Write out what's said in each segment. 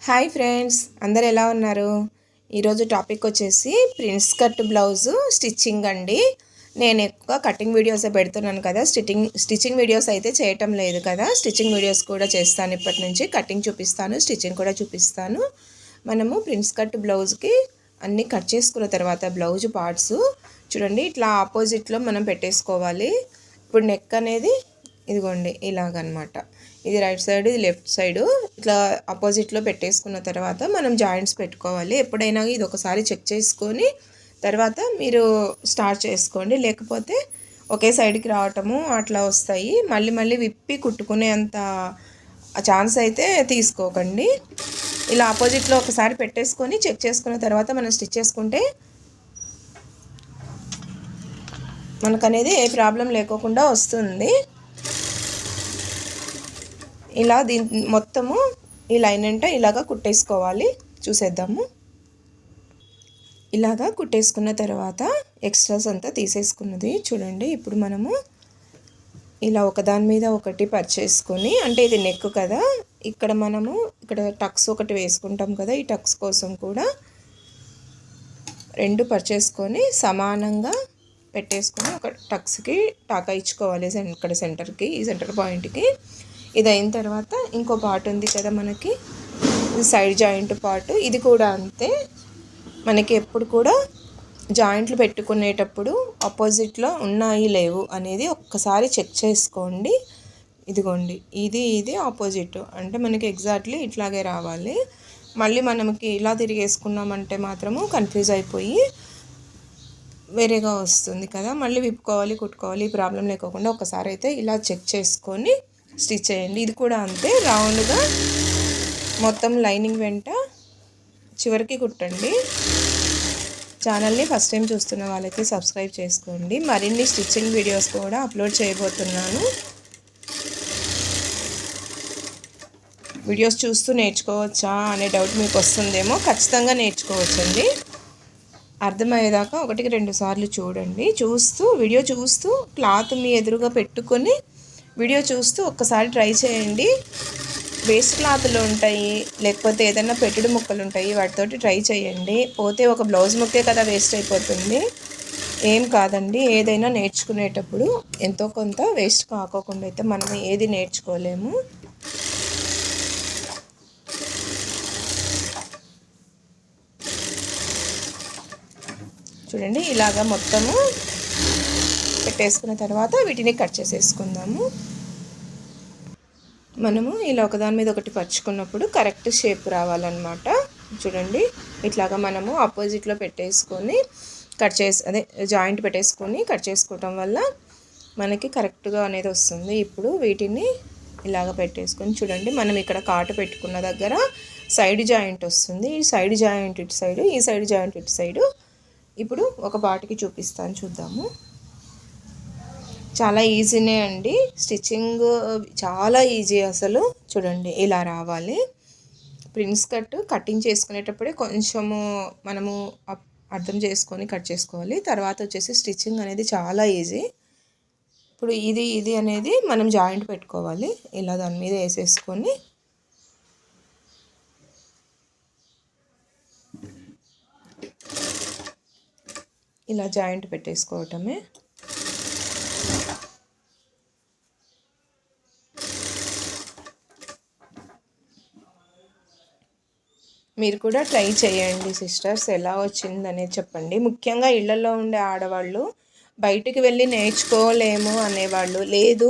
Hi friends, అందరు ఎలా ఉన్నారు? ఈరోజు టాపిక్ వచ్చేసి ప్రిన్స్ కట్ బ్లౌజు స్టిచ్చింగ్ అండి. నేను ఎక్కువ కటింగ్ వీడియోసే పెడుతున్నాను కదా, స్టిచ్చింగ్ వీడియోస్ అయితే చేయటం లేదు కదా. స్టిచ్చింగ్ వీడియోస్ కూడా చేస్తాను ఇప్పటి నుంచి. కటింగ్ చూపిస్తాను, స్టిచ్చింగ్ కూడా చూపిస్తాను. మనము ప్రిన్స్ కట్ బ్లౌజ్కి అన్నీ కట్ చేసుకున్న తర్వాత బ్లౌజ్ పార్ట్స్ చూడండి ఇట్లా ఆపోజిట్లో మనం పెట్టేసుకోవాలి. ఇప్పుడు నెక్ అనేది ఇదిగోండి ఇలాగనమాట. ఇది రైట్ సైడ్, ఇది లెఫ్ట్ సైడు ఇట్లా ఆపోజిట్లో పెట్టేసుకున్న తర్వాత మనం జాయింట్స్ పెట్టుకోవాలి. ఎప్పుడైనా ఇది ఒకసారి చెక్ చేసుకొని తర్వాత మీరు స్టార్ట్ చేసుకోండి, లేకపోతే ఒకే సైడ్కి రావటము అట్లా వస్తాయి. మళ్ళీ విప్పి కుట్టుకునే అంత ఛాన్స్ అయితే తీసుకోకండి. ఇలా ఆపోజిట్లో ఒకసారి పెట్టేసుకొని చెక్ చేసుకున్న తర్వాత మనం స్టిచ్ చేసుకుంటే మనకనేది ఏ ప్రాబ్లం లేకోకుండా వస్తుంది. ఇలా దీని మొత్తము ఈ లైన్ అంటే ఇలాగా కుట్టేసుకోవాలి. చూసేద్దాము. ఇలాగా కుట్టేసుకున్న తర్వాత ఎక్స్ట్రాస్ అంతా తీసేసుకున్నది చూడండి. ఇప్పుడు మనము ఇలా ఒకదాని మీద ఒకటి పర్చేసుకొని, అంటే ఇది నెక్ కదా, ఇక్కడ మనము ఇక్కడ టక్స్ ఒకటి వేసుకుంటాం కదా, ఈ టక్స్ కోసం కూడా రెండు పర్చేసుకొని సమానంగా పెట్టేసుకొని ఒక టక్స్కి టాకా ఇచ్చుకోవాలి. ఇక్కడ సెంటర్కి, ఈ సెంటర్ పాయింట్కి. ఇది అయిన తర్వాత ఇంకో పార్ట్ ఉంది కదా మనకి, ఇది సైడ్ జాయింట్ పార్ట్. ఇది కూడా అంతే. మనకి ఎప్పుడు కూడా జాయింట్లు పెట్టుకునేటప్పుడు ఆపోజిట్లో ఉన్నాయి లేవు అనేది ఒక్కసారి చెక్ చేసుకోండి. ఇదిగోండి ఇది ఆపోజిట్ అంటే మనకి ఎగ్జాక్ట్లీ ఇట్లాగే రావాలి. మళ్ళీ మనకి ఇలా తిరిగేసుకున్నామంటే మాత్రము కన్ఫ్యూజ్ అయిపోయి వేరేగా వస్తుంది కదా. మళ్ళీ విప్పుకోవాలి, కుట్టుకోవాలి. ఈ ప్రాబ్లం లేకోకుండా ఒకసారి అయితే ఇలా చెక్ చేసుకొని స్టిచ్ చేయండి. ఇది కూడా అంతే, రౌండ్గా మొత్తం లైనింగ్ వెంట చివరికి కుట్టండి. ఛానల్ని ఫస్ట్ టైం చూస్తున్న వాళ్ళకి సబ్స్క్రైబ్ చేసుకోండి. మరిన్ని స్టిచ్చింగ్ వీడియోస్ కూడా అప్లోడ్ చేయబోతున్నాను. వీడియోస్ చూస్తూ నేర్చుకోవచ్చా అనే డౌట్ మీకు వస్తుందేమో. ఖచ్చితంగా నేర్చుకోవచ్చండి. అర్థమయ్యేదాకా 1-2 సార్లు చూడండి. వీడియో చూస్తూ క్లాత్ మీ ఎదురుగా పెట్టుకొని వీడియో చూస్తూ ఒక్కసారి ట్రై చేయండి. వేస్ట్ క్లాత్లు ఉంటాయి, లేకపోతే ఏదైనా పెట్టుడు ముక్కలు ఉంటాయి, వాటితోటి ట్రై చేయండి. పోతే ఒక బ్లౌజ్ ముక్కే కదా వేస్ట్ అయిపోతుంది. ఏం కాదండి, ఏదైనా నేర్చుకునేటప్పుడు ఎంతో కొంత వేస్ట్ కాకోకుండా అయితే మనం ఏది నేర్చుకోలేము. చూడండి ఇలాగా మొత్తము పెట్టేసుకున్న తర్వాత వీటిని కట్ చేసేసుకుందాము. మనము ఇలా ఒకదాని మీద ఒకటి పరుచుకున్నప్పుడు కరెక్ట్ షేప్ రావాలన్నమాట. చూడండి ఇట్లాగా మనము ఆపోజిట్లో పెట్టేసుకొని జాయింట్ పెట్టేసుకొని కట్ చేసుకోవటం వల్ల మనకి కరెక్ట్గా అనేది వస్తుంది. ఇప్పుడు వీటిని ఇలాగ పెట్టేసుకొని చూడండి, మనం ఇక్కడ కాటు పెట్టుకున్న దగ్గర సైడ్ జాయింట్ వస్తుంది. ఈ సైడ్ జాయింట్ ఇటు సైడు, ఈ సైడ్ జాయింట్ ఇటు సైడు. ఇప్పుడు ఒక పాటికి చూపిస్తాను, చూద్దాము. చాలా ఈజీనే అండి, స్టిచ్చింగ్ చాలా ఈజీ అసలు. చూడండి ఇలా రావాలి. ప్రిన్స్ కటింగ్ చేసుకునేటప్పుడే కొంచెము మనము అర్థం చేసుకొని కట్ చేసుకోవాలి. తర్వాత వచ్చేసి స్టిచ్చింగ్ అనేది చాలా ఈజీ. ఇప్పుడు ఇది అనేది మనం జాయింట్ పెట్టుకోవాలి. ఇలా దాని మీద వేసేసుకొని ఇలా జాయింట్ పెట్టేసుకోవటమే. మీరు కూడా ట్రై చేయండి సిస్టర్స్, ఎలా వచ్చిందనేది చెప్పండి. ముఖ్యంగా ఇళ్లలో ఉండే ఆడవాళ్ళు, బయటికి వెళ్ళి నేర్చుకోలేము అనేవాళ్ళు, లేదు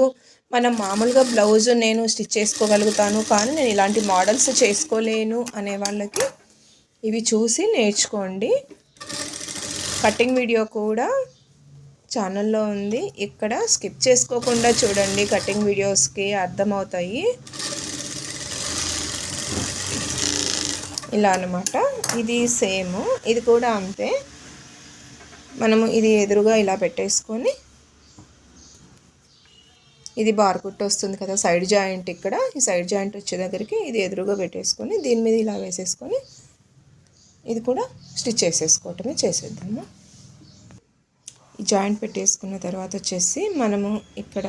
మనం మామూలుగా బ్లౌజ్ నేను స్టిచ్ చేసుకోగలుగుతాను కానీ నేను ఇలాంటి మోడల్స్ చేసుకోలేను అనే వాళ్ళకి ఇవి చూసి నేర్చుకోండి. కటింగ్ వీడియో కూడా ఛానల్లో ఉంది, ఇక్కడ స్కిప్ చేసుకోకుండా చూడండి. కటింగ్ వీడియోస్కి అర్థమవుతాయి. ఇలా అనమాట. ఇది సేమ్, ఇది కూడా అంతే. మనము ఇది ఎదురుగా ఇలా పెట్టేసుకొని, ఇది బార్ కుట్టు వస్తుంది కదా సైడ్ జాయింట్, ఇక్కడ ఈ సైడ్ జాయింట్ వచ్చే దగ్గరికి ఇది ఎదురుగా పెట్టేసుకొని దీని మీద ఇలా వేసేసుకొని ఇది కూడా స్టిచ్ చేసేసుకోవటమే. చేసేద్దాము. ఈ జాయింట్ పెట్టేసుకున్న తర్వాత వచ్చేసి మనము ఇక్కడ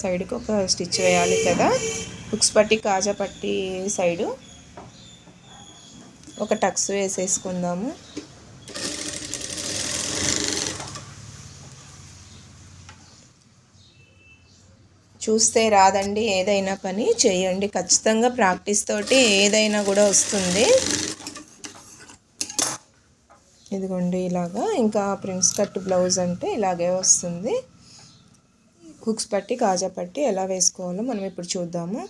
సైడ్కి ఒక స్టిచ్ వేయాలి కదా, హుక్స్ పట్టి కాజా పట్టి సైడు. ఒక టక్స్ వేసేసుకుందాము. చూస్తే రాదండి, ఏదైనా పని చేయండి, ఖచ్చితంగా ప్రాక్టీస్ తోటి ఏదైనా కూడా వస్తుంది. ఇదిగోండి ఇలాగా. ఇంకా ప్రిన్స్ కట్ బ్లౌజ్ అంటే ఇలాగే వస్తుంది. హుక్స్ పట్టి కాజా పట్టి ఎలా వేసుకోవాలో మనం ఇప్పుడు చూద్దాము.